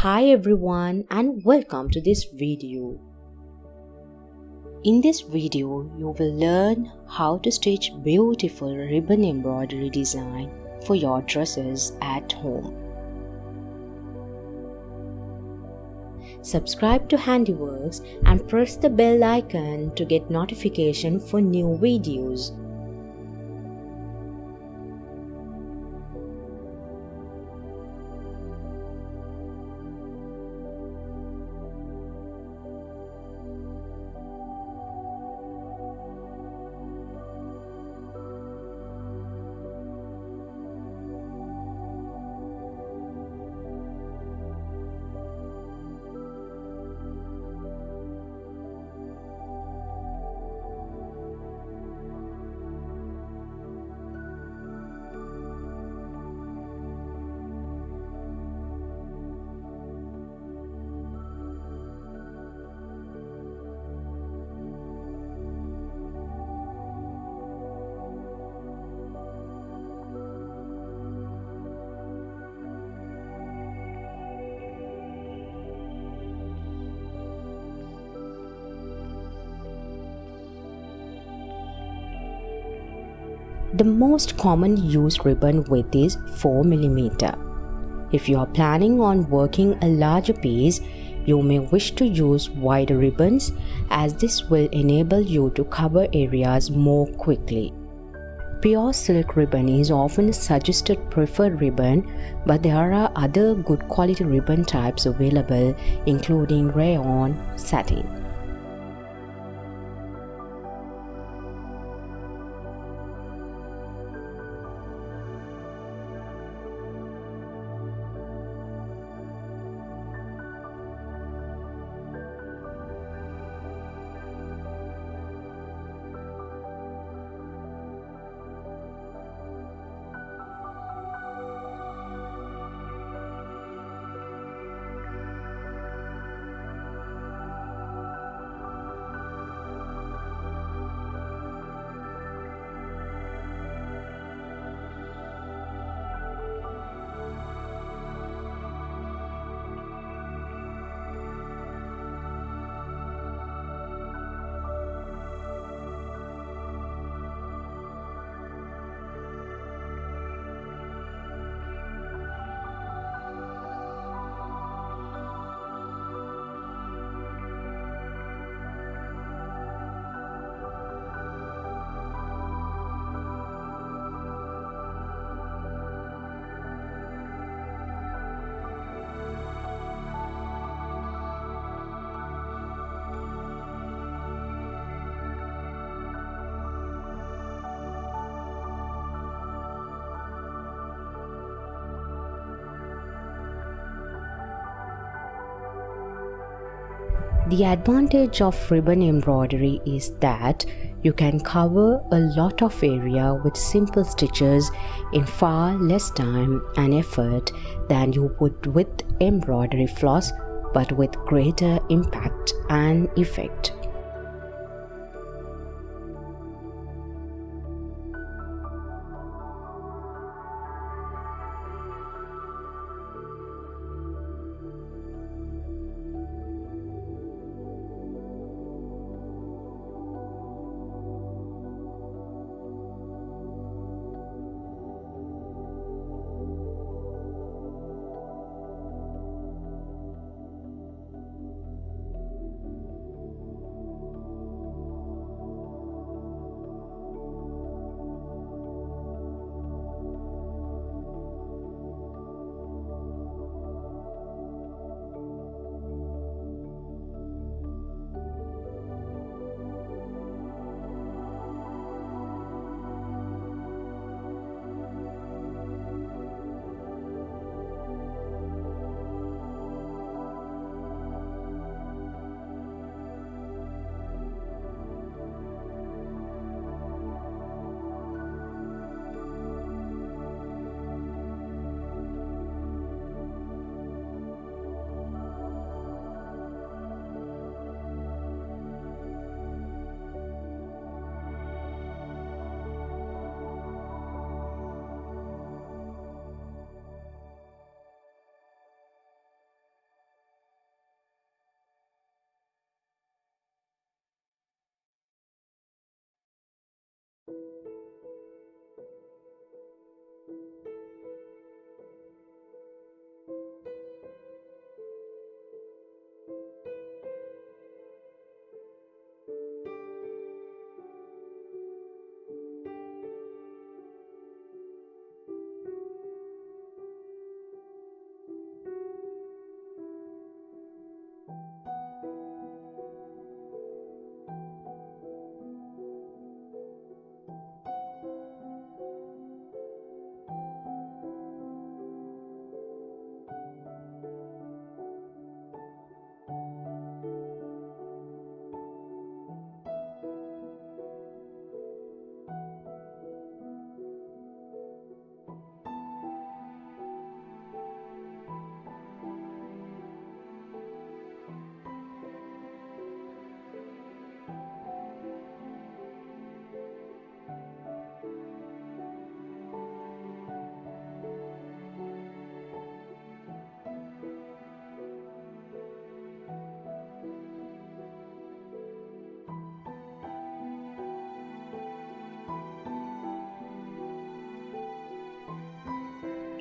Hi everyone and welcome to this video. In this video, you will learn how to stitch beautiful ribbon embroidery design for your dresses at home. Subscribe to HandiWorks and press the bell icon to get notification for new videos. The most common used ribbon width is 4 mm. If you are planning on working a larger piece, you may wish to use wider ribbons as this will enable you to cover areas more quickly. Pure silk ribbon is often a suggested preferred ribbon, but there are other good quality ribbon types available including rayon, satin. The advantage of ribbon embroidery is that you can cover a lot of area with simple stitches in far less time and effort than you would with embroidery floss, but with greater impact and effect.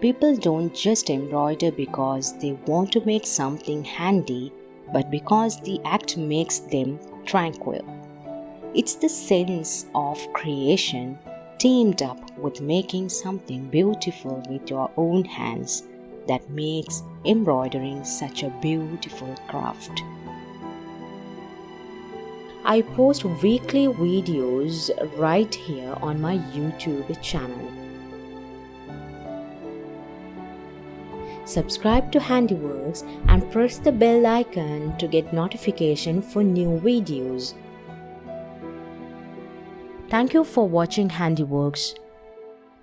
People don't just embroider because they want to make something handy, but because the act makes them tranquil. It's the sense of creation teamed up with making something beautiful with your own hands that makes embroidering such a beautiful craft. I post weekly videos right here on my YouTube channel. Subscribe to HandiWorks and press the bell icon to get notification for new videos. Thank you for watching HandiWorks.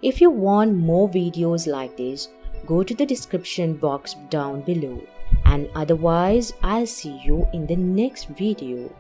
If you want more videos like this, go to the description box down below, and otherwise I'll see you in the next video.